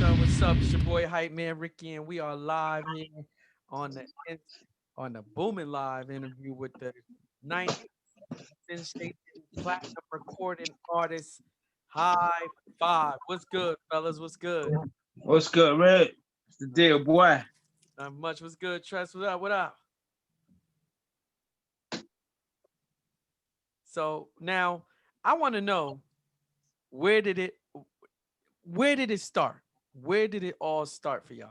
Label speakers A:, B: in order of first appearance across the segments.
A: What's up? It's your boy Hype Man Ricky, and we are live here on the on the booming live interview with the ninth sensation platinum recording artist High Five. What's good, fellas? What's good?
B: What's good, Red? It's the
A: Not,
B: deal, boy.
A: not much. What's good, Tress? What up? What up? So now I want to know where did it where did it start? Where did it all start for y'all?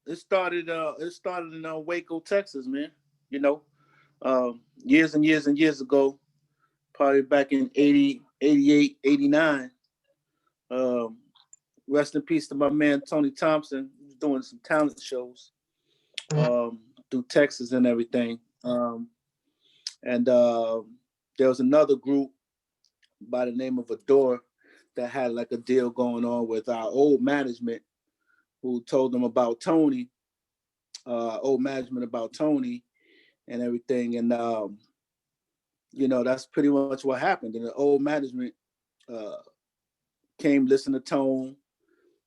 C: It started in Waco, Texas, man. You know, years and years and years ago, probably back in 80, 88, 89. Um, Rest in peace to my man Tony Thompson. He was doing some talent shows through Texas and everything. And there was another group by the name of Adore that had like a deal going on with our old management, who told them about Tony, old management about Tony and everything. And, that's pretty much what happened. And the old management uh, came, listen to Tone,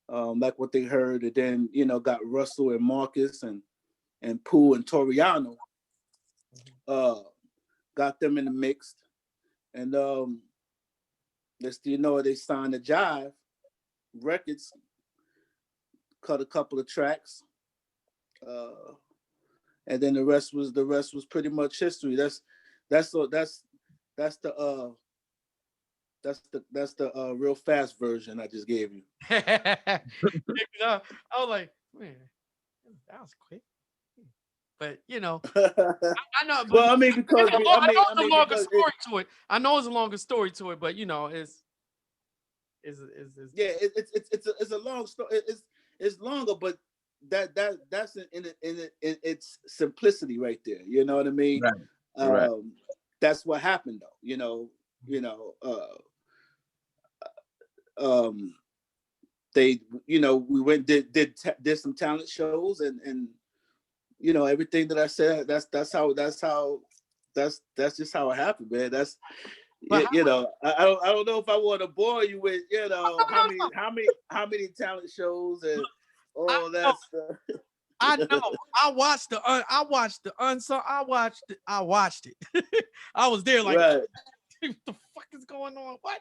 C: like what they heard, and then, got Russell and Marcus and Pooh and Toriano, uh, got them in the mix. And they signed the Jive Records, cut a couple of tracks. And then the rest was pretty much history. That's the real fast version I just gave you.
A: I was like, man, that was quick. But I know, but
C: Well, I mean, because
A: I know it's a longer story to it. I know it's a longer story to it, but
C: yeah, it's a long story. It's longer, but that's in its simplicity right there. You know what I mean?
B: Right. Right.
C: That's what happened though. Um, they, we went did some talent shows and everything that I said. That's just how it happened, man. That's
A: but
C: I don't know if I want to bore you with how many talent shows and
A: I
C: all
A: know,
C: that stuff.
A: I know. I watched it. I was there like,
C: Right,
A: what the fuck is going on? What?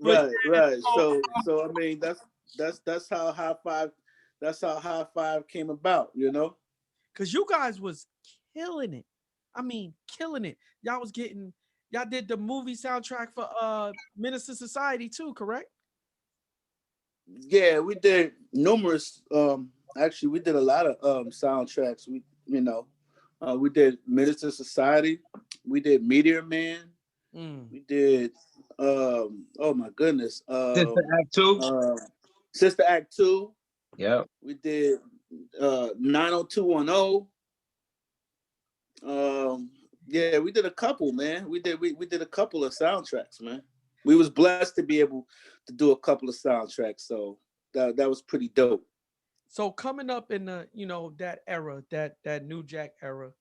A: But
C: right.
A: so,
C: So I mean, that's how High Five came about.
A: because you guys was killing it. I mean, killing it. Y'all did the movie soundtrack for Minister Society too, correct?
C: Yeah, we did numerous. Actually, we did a lot of soundtracks. We did Minister Society. We did Meteor Man.
A: Mm.
C: We did. Oh my goodness.
B: Sister Act 2.
C: Sister Act 2.
B: Yep.
C: We did 90210. Yeah, we did a couple, man. We did a couple of soundtracks, man. We was blessed to be able to do a couple of soundtracks, so that was pretty dope.
A: So coming up in the that era, that New Jack era,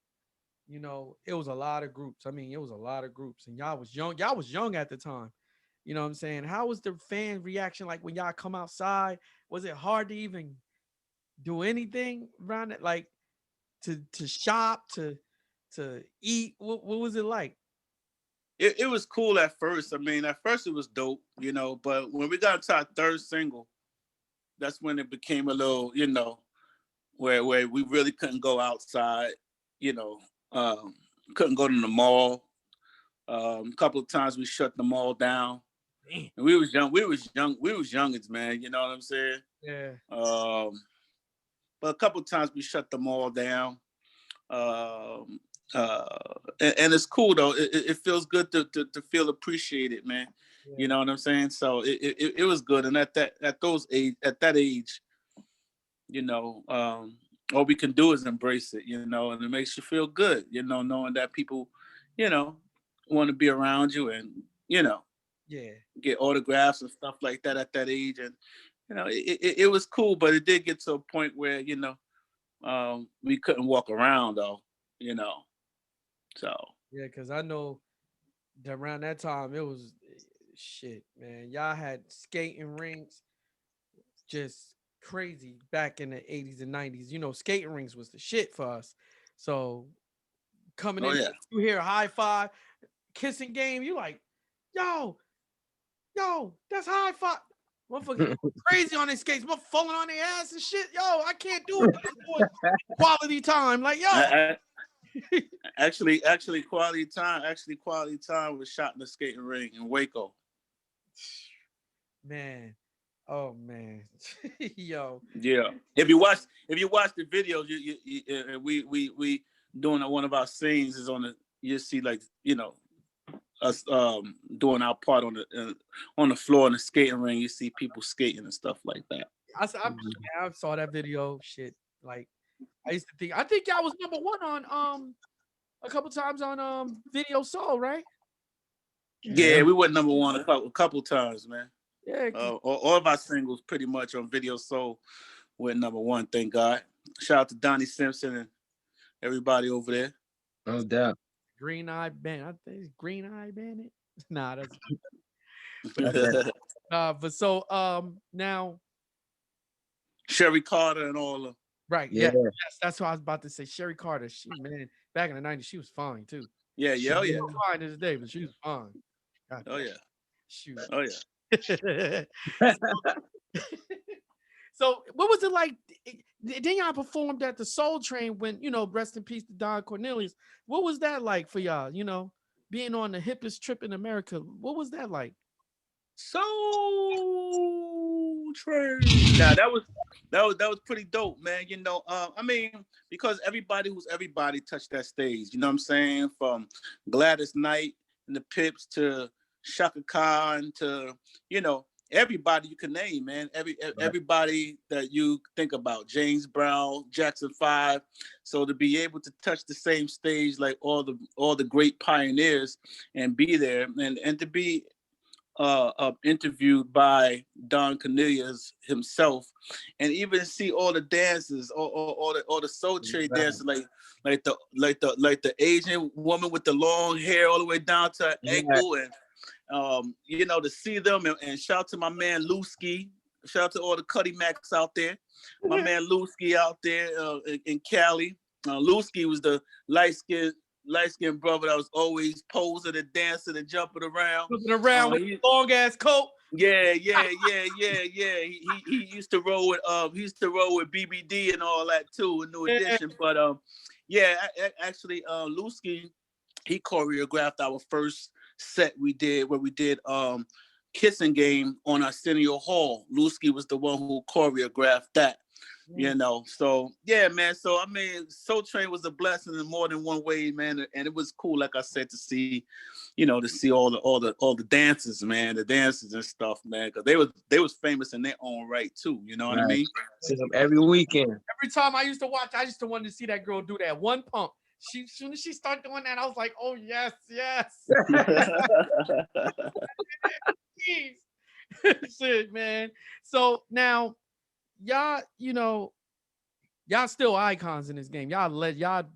A: it was a lot of groups. I mean, it was a lot of groups, and y'all was young. Y'all was young at the time. You know what I'm saying? How was the fan reaction like when y'all come outside? Was it hard to even do anything around it, like to shop, to eat? What was it like?
C: It was cool at first. I mean, at first it was dope, but when we got into our third single, that's when it became a little, where we really couldn't go outside, you know, um, couldn't go to the mall. A couple of times we shut the mall down.
A: Damn.
C: And we was youngins, man. You know what I'm saying?
A: Yeah.
C: Um, but a couple of times we shut the mall down. Um, and it's cool though. It feels good to feel appreciated, man. You
A: Yeah.
C: know what I'm saying? So it was good. And at that age, all we can do is embrace it, and it makes you feel good, knowing that people, you know, want to be around you and,
A: Yeah.
C: get autographs and stuff like that at that age. And, it was cool, but it did get to a point where, we couldn't walk around though, you know. So
A: Yeah, because I know that around that time it was shit, man. Y'all had skating rinks, just crazy back in the 80s and 90s. You know, skating rinks was the shit for us. So coming
C: Oh
A: in,
C: yeah.
A: you hear high five, kissing game, you like, yo, that's high five. Motherfuckers crazy on their skates, motherfuckers falling on their ass and shit. Yo, I can't do it. Just doing quality time. Like, yo.
C: Actually, quality time was shot in the skating ring in Waco.
A: Man. Oh man. Yo.
C: Yeah. If you watch the videos, we doing one of our scenes is on the you see like us doing our part on the floor in the skating ring. You see people skating and stuff like that.
A: I saw that video. Shit. Like I used to think I think y'all was number one on a couple times on Video Soul, right?
C: Yeah, we went number one a couple times, man.
A: Yeah.
C: All of our singles pretty much on Video Soul went number one. Thank God. Shout out to Donnie Simpson and everybody over there.
D: No doubt.
A: Green Eye Bandit. I think it's Green Eye Bandit. Nah, that's but so now
C: Sherry Carter and all of
A: right,
D: Yeah.
A: yes, that's what I was about to say. Sherry Carter, she man, back in the 90s, she was fine too.
C: yeah,
A: She's
C: yeah.
A: fine to this day, but she was fine. God,
C: Oh yeah.
A: shoot.
C: Oh yeah.
A: So what was it like? Then y'all performed at the Soul Train when, rest in peace to Don Cornelius. What was that like for y'all? Being on the hippest trip in America. What was that like?
C: Soul Train. Now that was pretty dope, man. I mean, because everybody touched that stage. You know what I'm saying? From Gladys Knight and the Pips to Shaka Khan to everybody you can name, man. Everybody that you think about, James Brown, Jackson 5. So to be able to touch the same stage like all the great pioneers and be there and to be interviewed by Don Cornelius himself, and even see all the dances, all the Soul Train dances, like the Asian woman with the long hair all the way down to her ankle, and to see them and shout out to my man Lewski. Shout out to all the Cuddy Macs out there. My man Lewski out there in Cali. Lewski was the light-skinned brother that was always posing and dancing and jumping around.
A: Jumping around with a long ass coat.
C: Yeah. He used to roll with BBD and all that too, in New Edition. But actually Lewski, he choreographed our first set we did Kissing Game on Arsenio Hall. Lewski was the one who choreographed that. So yeah, man. So I mean, Soul Train was a blessing in more than one way, man. And it was cool, like I said, to see, to see all the dances, man, the dances and stuff, man, because they was famous in their own right too. You know what I mean?
D: See them every weekend.
A: Every time I used to watch, I used to want to see that girl do that one pump. As soon as she started doing that, I was like, oh yes. Shit, man. So now y'all, y'all still icons in this game. Y'all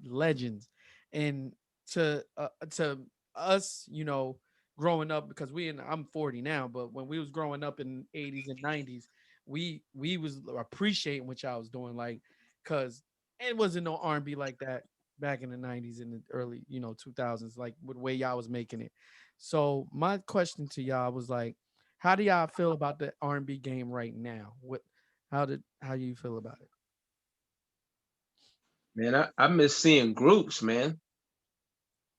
A: legends. And to us, growing up, because I'm 40 now, but when we was growing up in 80s and 90s, we was appreciating what y'all was doing, like, cause it wasn't no R&B like that back in the 90s and the early, 2000s, like with the way y'all was making it. So my question to y'all was like, how do y'all feel about the R&B game right now? How do you feel about it?
D: Man, I miss seeing groups, man.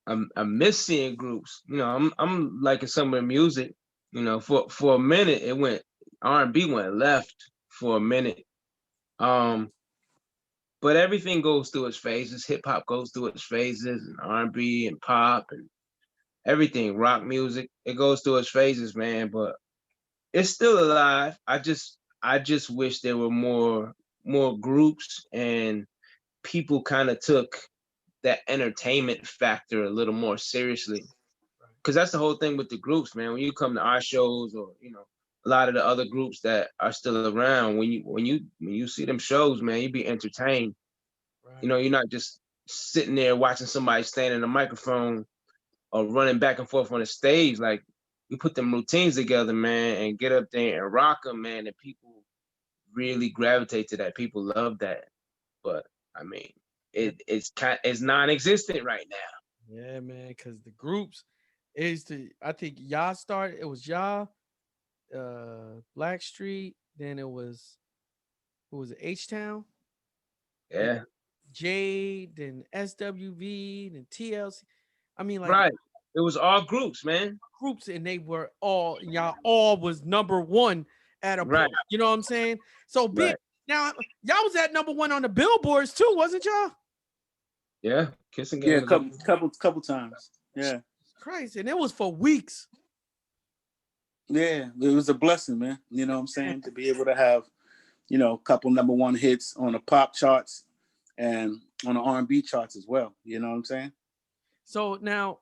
D: I miss seeing groups. I'm liking some of the music. For a minute it went R&B went left for a minute. But everything goes through its phases. Hip hop goes through its phases, and R&B and pop and everything, rock music. It goes through its phases, man. But it's still alive. I just wish there were more groups and people kind of took that entertainment factor a little more seriously. Because that's the whole thing with the groups, man. When you come to our shows, or a lot of the other groups that are still around, when you see them shows, man, you be entertained.
A: Right.
D: You're not just sitting there watching somebody stand in a microphone or running back and forth on the stage. Like, we put them routines together, man, and get up there and rock them, man, and people really gravitate to that. People love that. But I mean, it's non-existent right now.
A: Yeah, man, because the groups is I think y'all started, it was y'all, Blackstreet, then it was, who was it, H-Town, then
D: Yeah,
A: Jade, then SWV, then TLC. I mean, like
D: right. It was all groups, man.
A: groups, and they were all, y'all all was number one at a
D: Right,
A: point. You know what I'm saying? So big.
D: right.
A: Now y'all was at number one on the billboards too, wasn't y'all?
D: Yeah, Kissing
C: Yeah,
D: Game was up.
C: couple times. Yeah.
A: Christ, and it was for weeks.
C: Yeah, it was a blessing, man. You know what I'm saying? To be able to have, a couple number one hits on the pop charts and on the R&B charts as well. You know what I'm saying?
A: So now,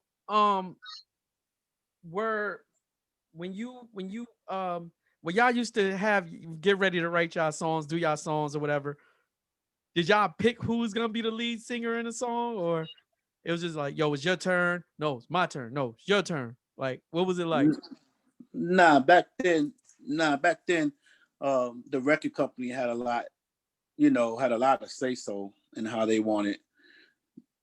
A: were when y'all used to get ready to write y'all songs, do y'all songs or whatever, did y'all pick who was gonna be the lead singer in the song, or it was just like, yo, it's your turn? No, it's my turn. No, it's your turn. Like, what was it like?
C: Nah, back then, the record company had a lot, had a lot of say so in how they wanted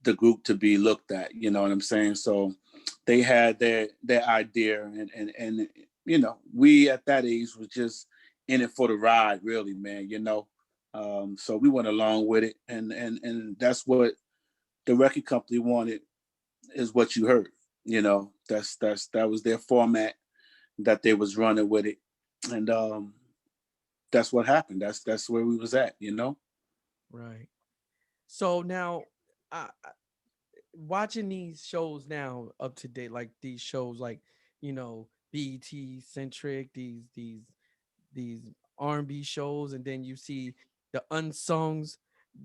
C: the group to be looked at. You know what I'm saying? So they had their idea, and we at that age was just in it for the ride, really, man. So we went along with it, and that's what the record company wanted, is what you heard. That was their format that they was running with it, and that's what happened. That's where we was at.
A: Right. So now, watching these shows now up to date, like these shows, like, BET centric, these R&B shows, and then you see the unsongs.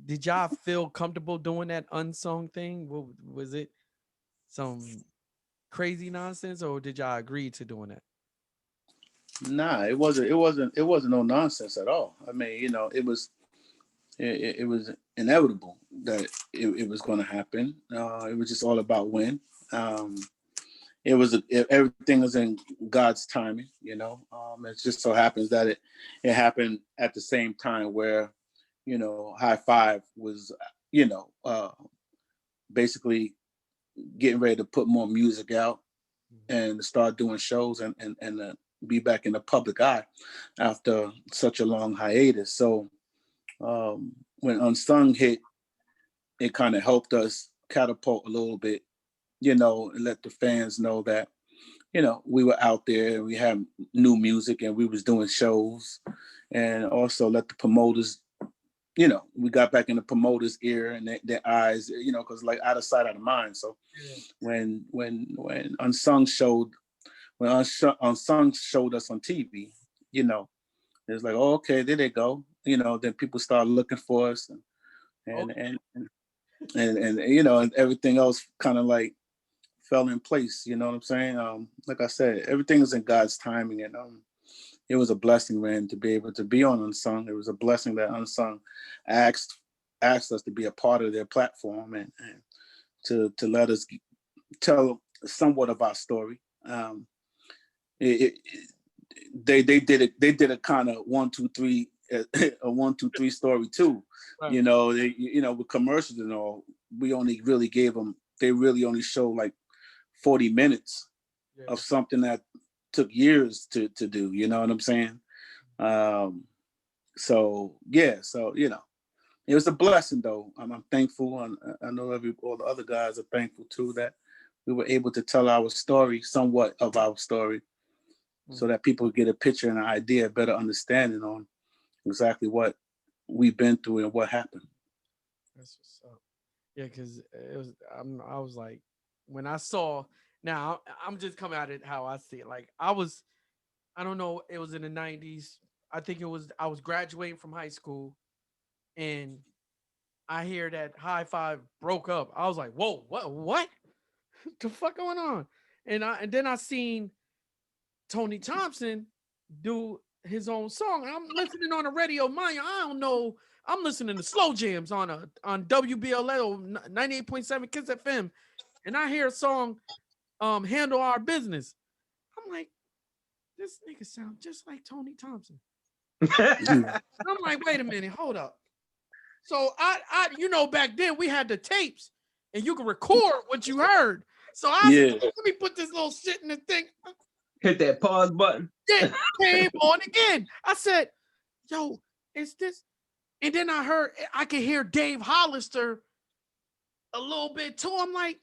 A: Did y'all feel comfortable doing that unsung thing? What was it? Some crazy nonsense, or did y'all agree to doing that?
C: Nah, it wasn't no nonsense at all. I mean, it was inevitable that it was going to happen. It was just all about when. Um, everything is in God's timing. It just so happens that it happened at the same time where, High Five was, basically getting ready to put more music out and start doing shows and be back in the public eye after such a long hiatus. So when Unsung hit, it kind of helped us catapult a little bit, and let the fans know that, we were out there and we had new music and we was doing shows, and also let the promoters, we got back in the promoters' ear and their eyes, because like out of sight, out of mind. So
A: Yeah.
C: when Unsung showed Unsung showed us on TV, it's like, oh, okay, there they go. Then people start looking for us, and
A: Okay.
C: and and and everything else kind of like fell in place. You know what I'm saying? Like I said, everything is in God's timing, and it was a blessing, man, to be able to be on Unsung. It was a blessing that Unsung asked us to be a part of their platform, and to let us tell somewhat of our story. It, they did a kind of 1 2 3 a 1 2 3 story too.
A: Right.
C: With commercials and all, we only really gave them. They really only showed like 40 minutes
A: Yeah.
C: of something that took years to do. You know what I'm saying? So yeah, so it was a blessing though. I'm thankful, and I know all the other guys are thankful too that we were able to tell our story, somewhat of our story, so that people get a picture and an idea, a better understanding on exactly what we've been through and what happened.
A: That's what's up. Yeah, because I was like, when I saw, now I'm just coming at it how I see it. Like, I don't know, it was in the 90s. I think I was graduating from high school, and I hear that High Five broke up. I was like, whoa, what the fuck going on? And then I seen Tony Thompson do his own song. And I'm listening on the radio. Mind you, I don't know. I'm listening to slow jams on WBLL 98.7 Kiss FM, and I hear a song, "Handle Our Business." I'm like, this nigga sound just like Tony Thompson.
C: Mhm.
A: I'm like, wait a minute, hold up. So back then we had the tapes and you can record what you heard. So I said,
C: Yeah.
A: let me put this little shit in the thing.
D: Hit that pause button.
A: It came on again. I said, yo, is this? And then I could hear Dave Hollister a little bit too. I'm like,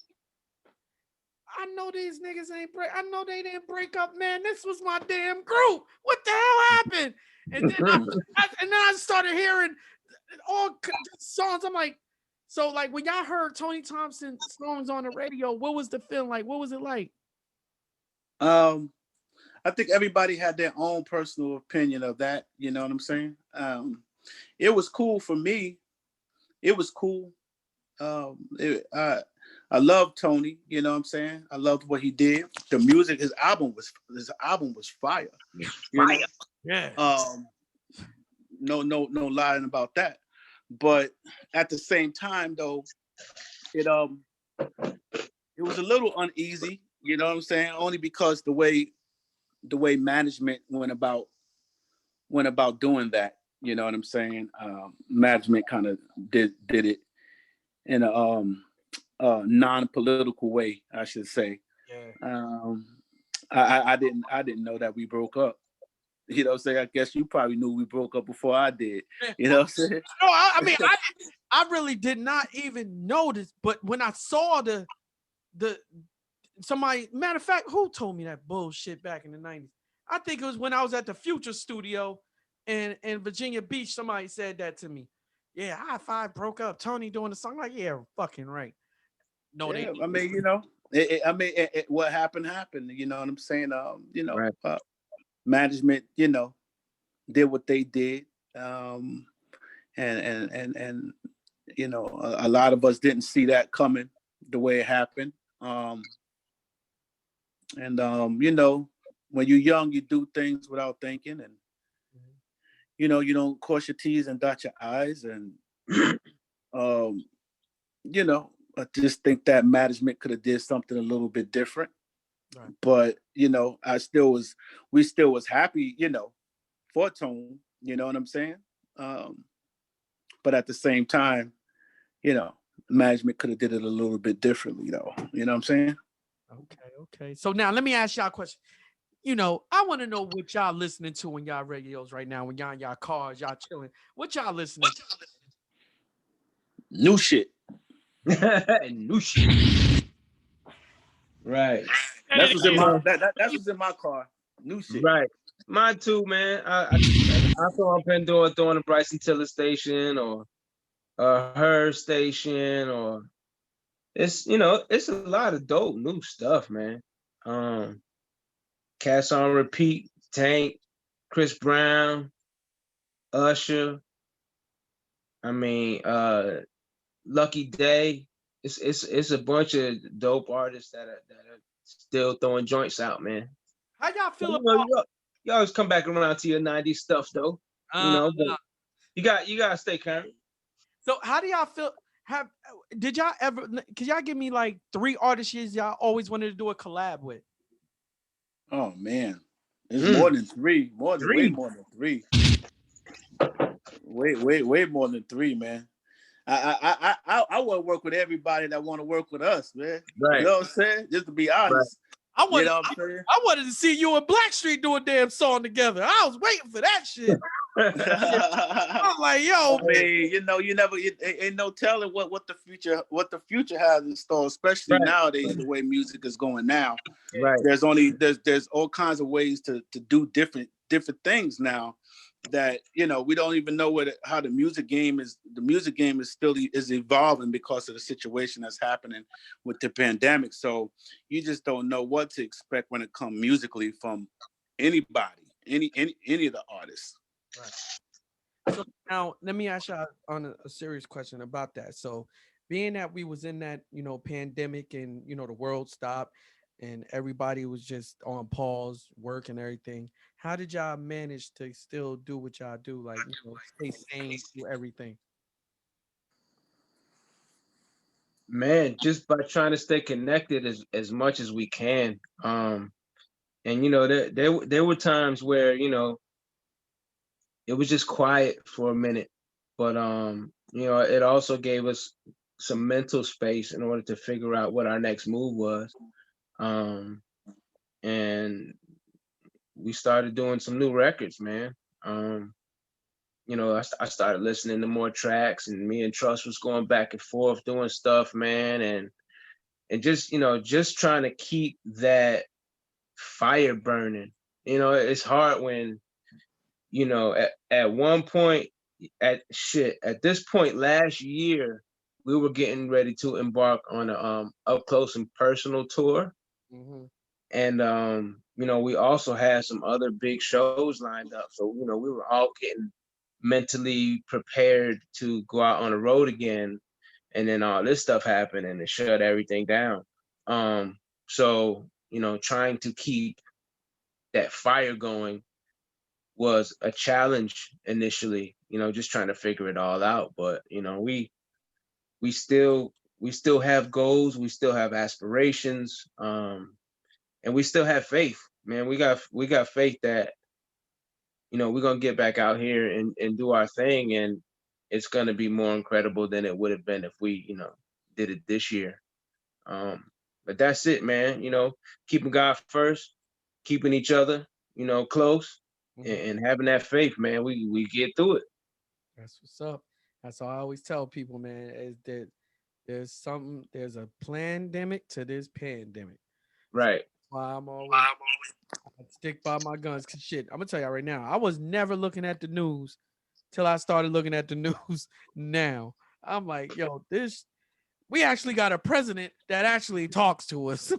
A: I know these niggas ain't break. I know they didn't break up, man. This was my damn group. What the hell happened? And then I started hearing all songs. I'm like, so like when y'all heard Tony Thompson songs on the radio, what was the feeling like? What was it like?
C: I think everybody had their own personal opinion of that. You know what I'm saying? It was cool for me. It was cool. I love Tony. You know what I'm saying? I loved what he did. The music, his album was fire. You know?
A: Yeah.
C: No lying about that. But at the same time, though, it was a little uneasy. You know what I'm saying? Only because the way management went about doing that. You know what I'm saying? Management kind of did it in a non-political way, I should say.
A: Yeah.
C: I didn't know that we broke up. You know what I'm saying? I guess you probably knew we broke up before I did. You know what I'm saying?
A: No, I mean, I really did not even notice. But when I saw the somebody, matter of fact, who told me that bullshit back in the 90s? I think it was when I was at the Future Studio in Virginia Beach. Somebody said that to me. Yeah, High Five broke up. Tony doing the song. Like, yeah, fucking right. No,
C: Yeah,
A: they.
C: I mean, what happened. You know what I'm saying?
D: Right.
C: Management, did what they did, and a lot of us didn't see that coming the way it happened. When you're young, you do things without thinking, and you don't cross your T's and dot your I's, and I just think that management could have did something a little bit different. Right. But we still was happy, for Tone. You know what I'm saying? But at the same time, management could have did it a little bit differently, though. You know what I'm saying?
A: Okay. So now let me ask y'all a question. I want to know what y'all listening to in y'all radios right now, when y'all in y'all cars, y'all chilling. What y'all listening to?
C: New shit.
D: New shit. Right.
C: That's what's in my that's what's in my car. New shit.
D: Right. Mine too, man. I saw up and throwing the Bryson Tiller station or her station, or it's a lot of dope new stuff, man. Cast on Repeat, Tank, Chris Brown, Usher. I mean, Lucky Day. It's a bunch of dope artists that are still throwing joints out, man.
A: How y'all feel about?
D: You always come back around to your 90s stuff, though. But you gotta stay current.
A: So how do y'all feel? Did y'all ever? Could y'all give me like 3 artists y'all always wanted to do a collab with?
C: Oh man, it's more than 3. Way more than 3. Way more than 3, man. I want to work with everybody that want to work with us, man.
D: Right.
C: You know what I'm saying? Just to be honest.
A: Right. I wanted to see you and Blackstreet do a damn song together. I was waiting for that shit. I'm like, yo,
C: I mean, ain't no telling what the future has in store, especially nowadays, the way music is going now.
D: Right.
C: There's all kinds of ways to do different things now that we don't even know how the music game is still evolving because of the situation that's happening with the pandemic. So you just don't know what to expect when it comes musically from anybody, any of the artists.
A: Right. So now let me ask y'all on a serious question about that. So being that we was in that pandemic and the world stopped and everybody was just on pause, work and everything, how did y'all manage to still do what y'all do, like stay sane through everything?
D: Man, just by trying to stay connected as much as we can. And you know, there were times where, you know, it was just quiet for a minute. But you know, it also gave us some mental space in order to figure out what our next move was. Um, and we started doing some new records, man. Um, you know, I started listening to more tracks, and me and Trust was going back and forth doing stuff, man, and just, you know, just trying to keep that fire burning. You know, it's hard when, you know, at one point, at this point last year, we were getting ready to embark on a up close and personal tour.
A: Mm-hmm.
D: And you know, we also had some other big shows lined up. So, you know, we were all getting mentally prepared to go out on the road again. And then all this stuff happened and it shut everything down. So, you know, trying to keep that fire going was a challenge initially, you know, just trying to figure it all out. But, you know, we still we still have goals, we still have aspirations, and we still have faith, man. We got faith that, you know, we're gonna get back out here and do our thing, and it's gonna be more incredible than it would have been if we, you know, did it this year. Um, but that's it, man. You know, keeping God first, keeping each other, you know, close,
A: Mm-hmm.
D: and having that faith, man. We get through it.
A: That's what's up. That's all I always tell people, man, is that there's a pandemic to this pandemic.
D: Right.
A: Why I'm always I stick by my guns. 'Cause shit, I'm gonna tell y'all right now. I was never looking at the news till I started looking at the news now. I'm like, yo, this we actually got a president that actually talks to us.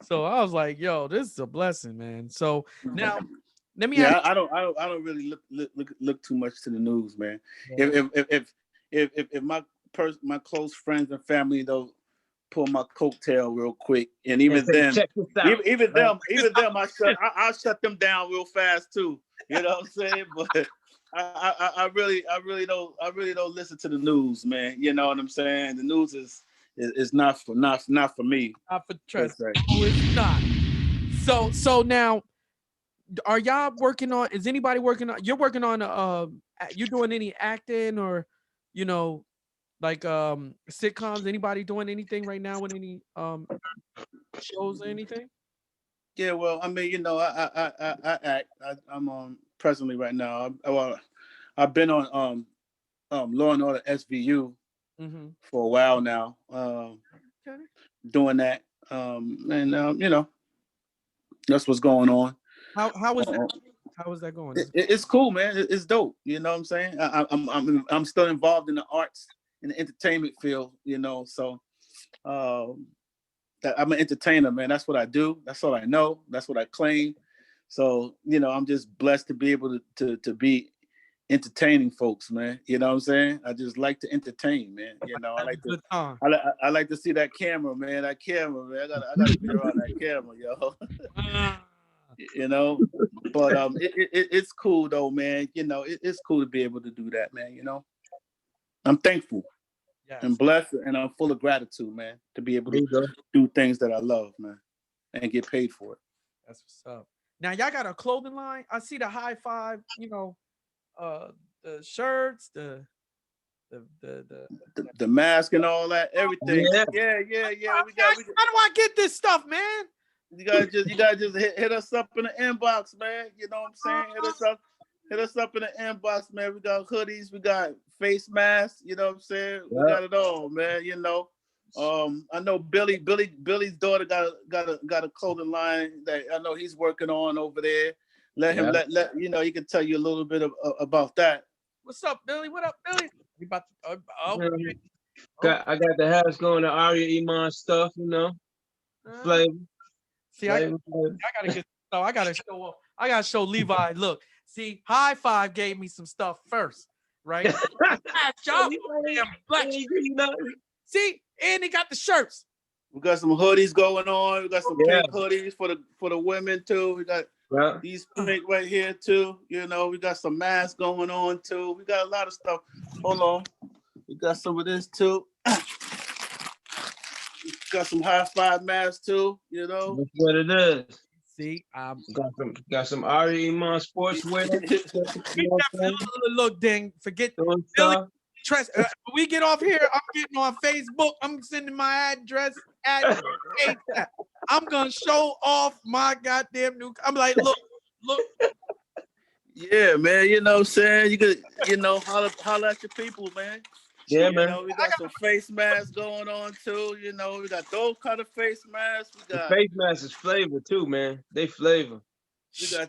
A: So I was like, yo, this is a blessing, man. So now let me ask
C: Yeah, I don't really look too much to the news, man.
A: you.
C: If my close friends and family don't pull my coattail real quick, and
D: And
C: even
D: say,
C: then,
D: check this out. Right?
C: even them, I shut them down real fast too. You know what I'm saying? But I really don't listen to the news, man. You know what I'm saying? The news is not for me.
A: Not for
C: Per
A: trust.
C: se.
A: No, it's not. So now are y'all working on is anybody working on you're working on you doing any acting or you know like sitcoms, anybody doing anything right now with any shows or anything?
C: Yeah, well, I mean, you know, I act. I'm presently right now. I've been on Law and Order SVU
A: Mm-hmm.
C: for a while now,
A: Okay.
C: doing that, and you know, that's what's going on.
A: How was that?
C: Uh,
A: How was that going? Is
C: it's cool, man. It's dope. You know what I'm saying? I'm still involved in the arts in the entertainment field. You know, so um, I'm an entertainer, man. That's what I do. That's all I know. That's what I claim. So, you know, I'm just blessed to be able to be entertaining folks, man. You know what I'm saying? I just like to entertain, man. You know,
A: have a good time?
C: I like to see that camera, man. That camera, man. I gotta be around that camera, yo.
A: Ah,
C: You know, but it's cool though, man. You know, it's cool to be able to do that, man. You know, I'm thankful and
A: yes,
C: blessed, and I'm full of gratitude, man, to be able
D: There
C: to
D: you go.
C: do things that I love, man, and get paid for it.
A: that's what's up. Now y'all got a clothing line. I see the high five. You know, uh, the shirts, the
C: The mask and all that, everything.
D: Yeah.
C: Yeah.
A: How do I get this stuff, man?
C: You gotta just hit us up in the inbox, man. You know what I'm saying? Hit us up in the inbox, man. We got hoodies, we got face masks. You know what I'm saying? We
D: Yeah.
C: got it all, man. You know. I know Billy's daughter got a clothing line that I know he's working on over there. Let him
D: Yeah.
C: let you know. He can tell you a little bit about that.
A: What's up, Billy? What up, Billy? We about to, oh,
D: Mhm.
A: oh,
D: I got the house going to Aria Iman stuff, you know.
A: uh,
D: Flavor.
A: see,
D: Flavor.
A: I gotta get. So I gotta show up. I gotta show Levi. Look, see, High Five gave me some stuff first, right? I got y'all damn black. See, and they got the shirts.
C: We got some hoodies going on. We got some
D: Yeah.
C: pink hoodies for the women too. We got
D: Yeah.
C: these pink right here too. You know, we got some masks going on too. We got a lot of stuff. Hold on. We got some of this too. We got some high five masks too, you know.
D: That's what it is.
A: See,
D: got some Ari Iman sportswear. You know what I'm saying?
A: look, dang, forget
D: Doing
A: Billy
D: stuff.
A: Trust. When we get off here, I'm getting on Facebook. I'm sending my address at ASAP. I'm gonna show off my goddamn new. I'm like, look.
C: Yeah, man. You know what I'm saying? You could, holler at your people, man.
D: Yeah,
C: You
D: man.
C: know, we got some face masks going on too. You know, we got those kind of face masks. We
D: The
C: got
D: face mask is flavor too, man. They flavor.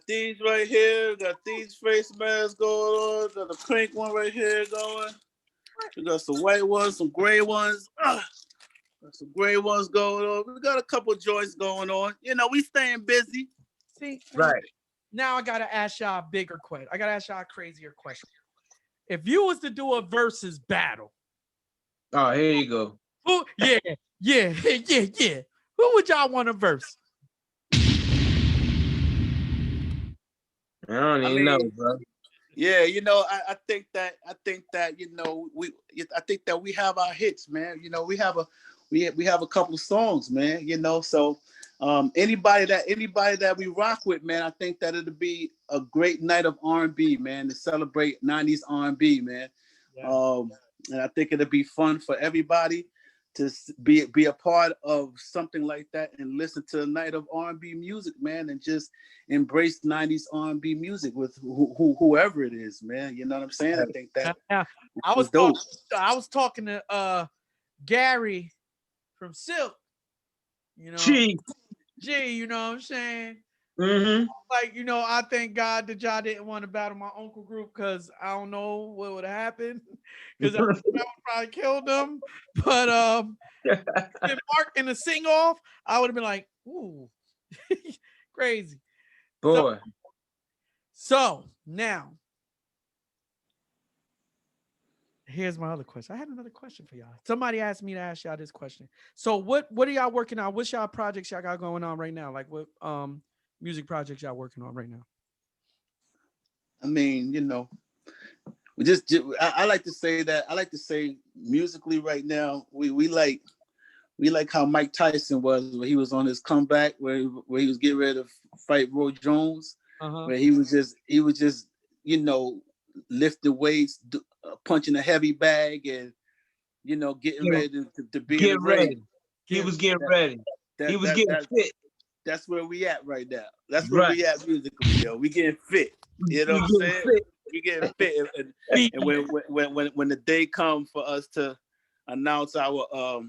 C: these right here. We got these face masks going on. Got a pink one right here going. We got some white ones, some gray ones. Got some gray ones going on. We got a couple joints going on. You know, we staying busy.
A: See,
D: Right.
A: now I gotta ask y'all a bigger question. I gotta ask y'all a crazier question. If you was to do a versus battle,
D: Oh, here you go.
A: who? Yeah. Who would y'all want to verse?
D: I don't even know, bro.
C: Yeah, you know, I think that you know I think that we have our hits, man. You know, we have a couple of songs, man. You know, so anybody that we rock with, man, I think that it'll be a great night of R&B, man, to celebrate 90s R&B, man. Yeah. And I think it'll be fun for everybody to be a part of something like that and listen to a night of R&B music, man, and just embrace 90s R&B music with whoever it is, man. You know what I'm saying? I think that
A: I was
C: dope.
A: I was talking to Gary from Silk, you know.
D: Gee,
A: you know what I'm saying?
D: mm-hmm.
A: Like, you know, I thank God that y'all didn't want to battle my uncle group because I don't know what would have happened because I would probably killed them. But Mark in the sing off, I would have been like, ooh, crazy.
D: Boy.
A: So now, here's my other question. I had another question for y'all. Somebody asked me to ask y'all this question. So what are y'all working on? What's y'all projects y'all got going on right now? Like what music projects y'all working on right now?
C: I mean, you know, I like to say musically right now, we like how Mike Tyson was when he was on his comeback, where he was getting ready to fight Roy Jones, where he was just you know, lifting weights, punching a heavy bag, and you know, getting ready to be
D: get ready.
C: ring.
D: He was getting ready. He was getting fit.
C: That's where we at right now. That's where we at musically, yo. We getting fit. You know what I'm saying?
D: Fit.
C: We getting fit, and when the day comes for us to announce our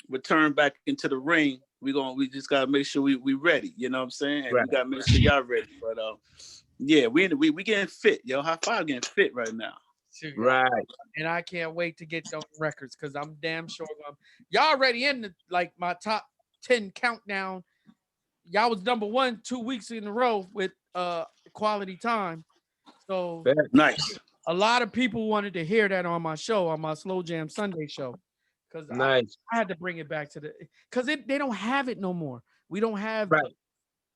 C: return back into the ring, we just gotta make sure we ready. You know what I'm saying? And we gotta make sure y'all ready. But yeah, we getting fit, yo. High Five getting fit right now.
D: Right.
A: And I can't wait to get those records because I'm damn sure y'all already in the my top 10 countdown. Y'all was number 1 2 weeks in a row with Quality Time. So
C: nice.
A: A lot of people wanted to hear that on my show, on my Slow Jam Sunday show. Because I had to bring it back to because they don't have it no more. We don't have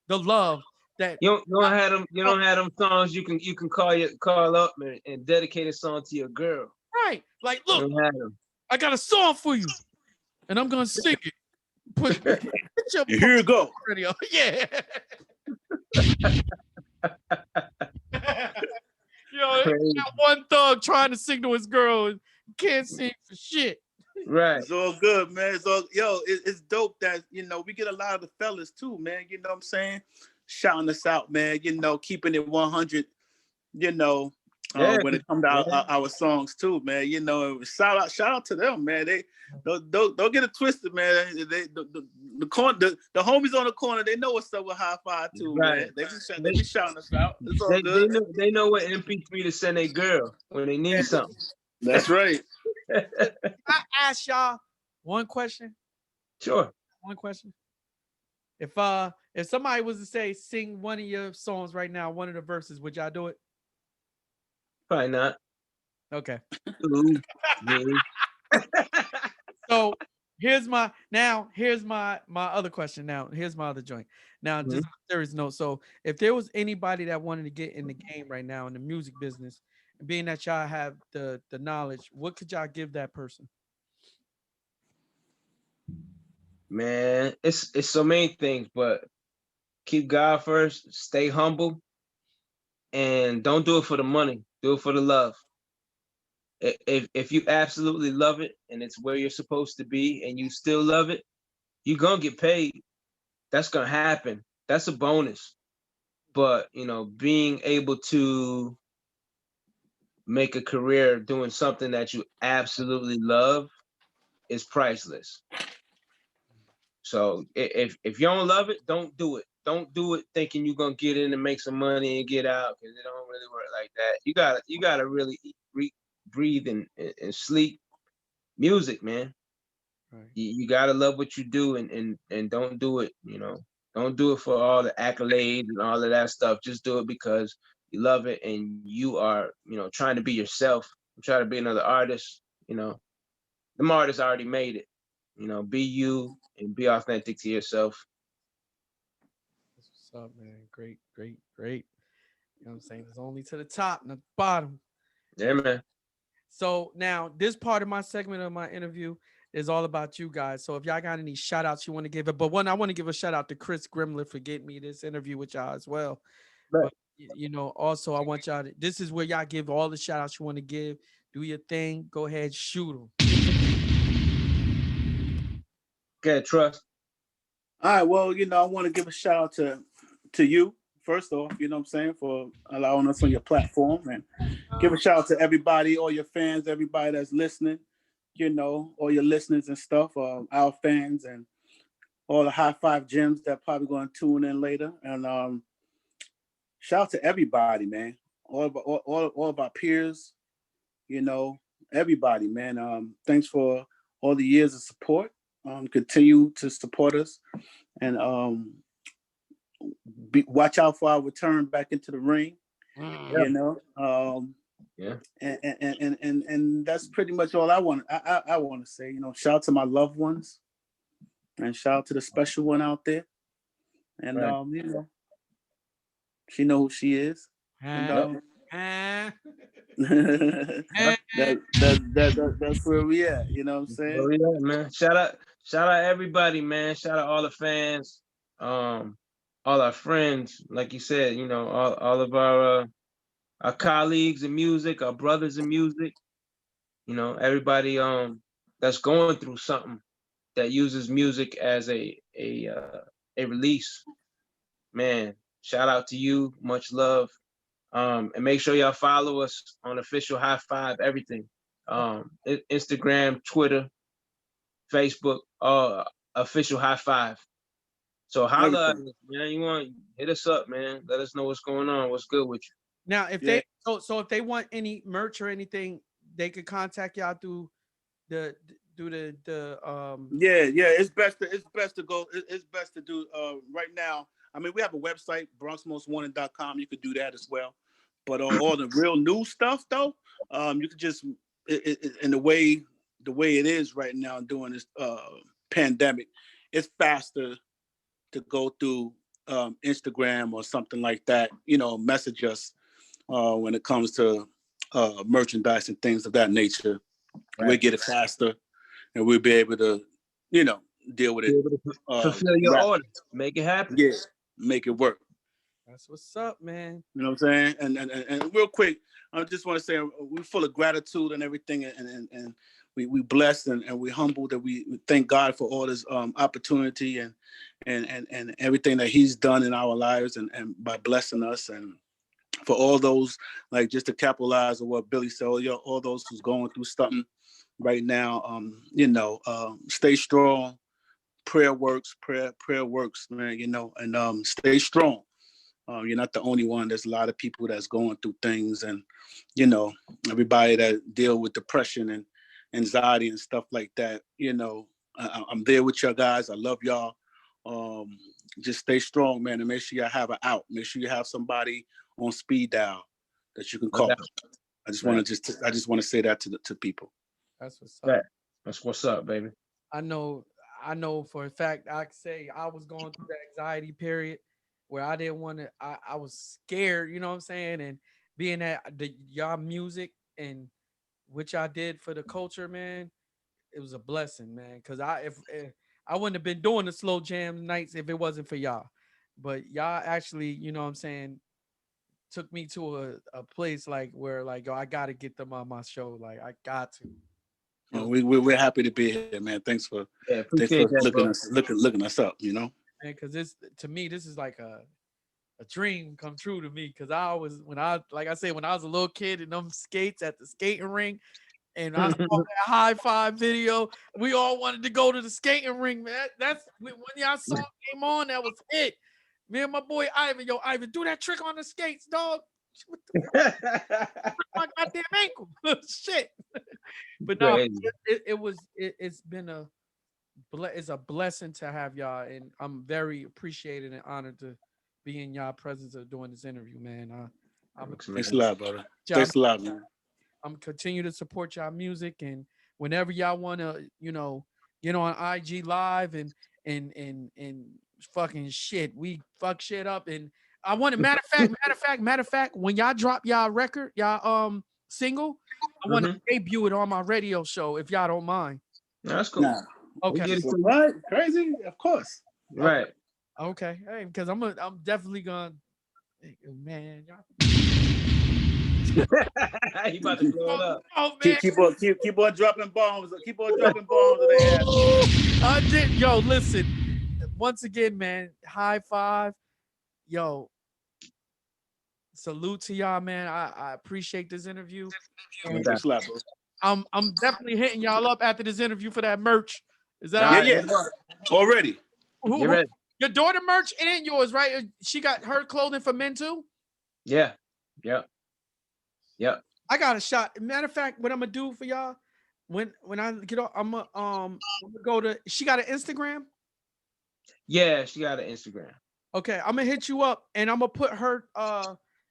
A: the love that
D: you don't have them. You don't have them songs you can call up and dedicate a song to your girl.
A: Right. Like, look, I got a song for you, and I'm gonna sing it. Put your
C: here you go.
A: Radio. Yeah. Yo, got one thug trying to sing to his girl and can't sing for shit.
D: Right.
C: It's all good, man. It's dope that, you know, we get a lot of the fellas too, man. You know what I'm saying? Shouting us out, man. You know, keeping it 100, you know, when it comes to our songs too, man. You know, shout out to them, man. They don't get it twisted, man. The homies on the corner, they know what's up with High Five too, man. They be shouting us out. It's all good.
D: They know what MP3 to send a girl when they need something.
C: That's right.
A: I ask y'all one question.
D: Sure.
A: One question. If somebody was to say sing one of your songs right now, one of the verses, would y'all do it?
D: Probably not.
A: Okay. So here's my other question. Now here's my other joint. Now just on a serious note. So if there was anybody that wanted to get in the game right now in the music business, being that y'all have the knowledge, what could y'all give that person?
D: Man, it's so many things, but keep God first, stay humble, and don't do it for the money. Do it for the love. If you absolutely love it and it's where you're supposed to be and you still love it, you're gonna get paid. That's gonna happen. That's a bonus. But being able to make a career doing something that you absolutely love is priceless. So if you don't love it, don't do it. Don't do it thinking you're gonna get in and make some money and get out, because it don't really work like that. You gotta really breathe and sleep music, man.
A: Right.
D: You gotta love what you do, and don't do it. Don't do it for all the accolades and all of that stuff. Just do it because you love it and you are trying to be yourself. Try to be another artist. Them artists already made it. Be you and be authentic to yourself.
A: That's what's up, man. Great, great, great. You know what I'm saying? It's only to the top, not the bottom.
D: Yeah, man.
A: So now this part of my segment of my interview is all about you guys. So if y'all got any shout outs you want to give it, but one, I want to give a shout out to Chris Grimler for getting me this interview with y'all as well.
D: Right.
A: But also I want y'all to, this is where y'all give all the shout outs you want to give. Do your thing. Go ahead, shoot them.
D: Okay, trust.
C: All right, well, I want to give a shout out to you first off, what I'm saying, for allowing us on your platform, and give a shout out to everybody, all your fans, everybody that's listening, all your listeners and stuff, our fans and all the high five gems that probably going to tune in later. And shout out to everybody, man. All of our peers, everybody, man. Thanks for all the years of support. Continue to support us, and watch out for our return back into the ring.
D: Yeah.
C: And that's pretty much all I want. I want to say, shout out to my loved ones, and shout out to the special one out there. And
D: Right.
C: she know who she is. And
D: Yep.
C: that's where we at. You know what I'm saying?
D: Oh, yeah, man. Shout out everybody, man. Shout out all the fans, all our friends. Like you said, all of our colleagues in music, our brothers in music. Everybody that's going through something that uses music as a release. Man, shout out to you. Much love. And make sure y'all follow us on official High Five everything. Instagram, Twitter, Facebook, official High Five. So holla at
C: Everything.
D: us, man. You want hit us up, man. Let us know what's going on. What's good with you?
A: Now, if
C: Yeah.
A: they so if they want any merch or anything, they could contact y'all through the
C: Yeah. It's best to go. It's best to do right now. I mean, we have a website, BronxMostWanted.com. You could do that as well. But all the real new stuff, though, you could just in the way it is right now during this pandemic, it's faster to go through Instagram or something like that. Message us when it comes to merchandise and things of that nature.
D: Right.
C: We'll get it faster, and we'll be able to, deal with
D: Be
C: it.
D: able to fulfill your order, make it happen.
C: Yeah, make it work.
A: that's what's up, man.
C: You know what I'm saying? And real quick, I just want to say we're full of gratitude and everything, and we blessed and we humbled that we thank God for all this opportunity and everything that He's done in our lives and by blessing us, and for all those, like, just to capitalize on what Billy said, all those who's going through something right now, stay strong. Prayer works. Prayer works, man. And stay strong. You're not the only one. There's a lot of people that's going through things, and everybody that deal with depression and anxiety and stuff like that. I'm there with y'all guys. I love y'all. Just stay strong, man, and make sure you have an out. Make sure you have somebody on speed dial that you can
D: No
C: call.
D: doubt.
C: I just
D: Right.
C: want to say that to people.
A: That's what's up.
D: Right. That's what's up, baby.
A: I know for a fact I could say I was going through that anxiety period where I didn't want to I was scared, you know what I'm saying? And being at the y'all music and what y'all did for the culture, man, it was a blessing, man. Cause if I wouldn't have been doing the slow jam nights if it wasn't for y'all. but y'all actually, you know what I'm saying, took me to a place like where like, yo, I gotta get them on my show. Like I got to.
C: Well, we're happy to be here, man.
D: Yeah,
C: Thanks for
D: appreciate that, bro.
C: looking us up. You know.
A: Man, because this to me, this is like a dream come true to me. Cause I always when I like I said, when I was a little kid in them skates at the skating ring and I saw that high five video, we all wanted to go to the skating ring, man. That's when y'all saw it came on, that was it. Me and my boy Ivan, yo, Ivan, do that trick on the skates, dog. What the my goddamn ankle. Shit. But no,
D: Crazy.
A: it's been it's a blessing to have y'all, and I'm very appreciated and honored to be in y'all presence of doing this interview, man. I'm
C: Thanks a lot, brother. Thanks a lot, man.
A: I'm continue to support y'all music, and whenever y'all want to, you know, get on IG Live and fucking shit, we fuck shit up. And I want to matter of fact, when y'all drop y'all record, y'all single, I want to debut it on my radio show if y'all don't mind.
D: That's cool.
C: Nah.
A: Okay.
C: What? Crazy? Of course.
D: Right.
A: Okay. Hey, because I'm definitely gonna, man.
D: You about to blow it up.
A: Oh man.
C: Keep on dropping bombs. Keep on dropping bombs in their ass.
A: I did. Yo, listen. Once again, man. High five. Yo. Salute to y'all, man. I appreciate this interview. And
C: Thanks a lot, bro.
A: I'm definitely hitting y'all up after this interview for that merch. Is that
D: All
C: Yeah,
D: right.
C: yeah. Already.
D: You ready?
A: Your daughter merch and yours, right? She got her clothing for men too?
D: Yeah. Yep. Yep.
A: I got a shot. Matter of fact, what I'm gonna do for y'all when I get off, I'm gonna go to. She got an Instagram.
D: Yeah, she got an Instagram.
A: Okay, I'm gonna hit you up and I'm gonna put her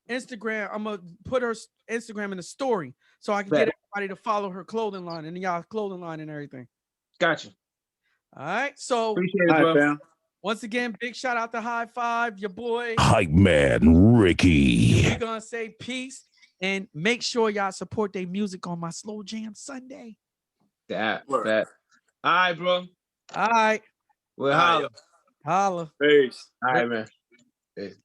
A: Instagram. I'm gonna put her Instagram in the story so I can get everybody to follow her clothing line and y'all clothing line and everything.
D: Gotcha.
A: All right, so
D: Appreciate it, bro.
C: Fam.
A: once again, big shout out to High Five, your boy
E: Hype Man Ricky.
A: We're gonna say peace and make sure y'all support their music on my Slow Jam Sunday.
D: That. All right, bro.
A: All right,
D: We'll holla.
A: holla.
C: Peace.
D: All right, man. Peace.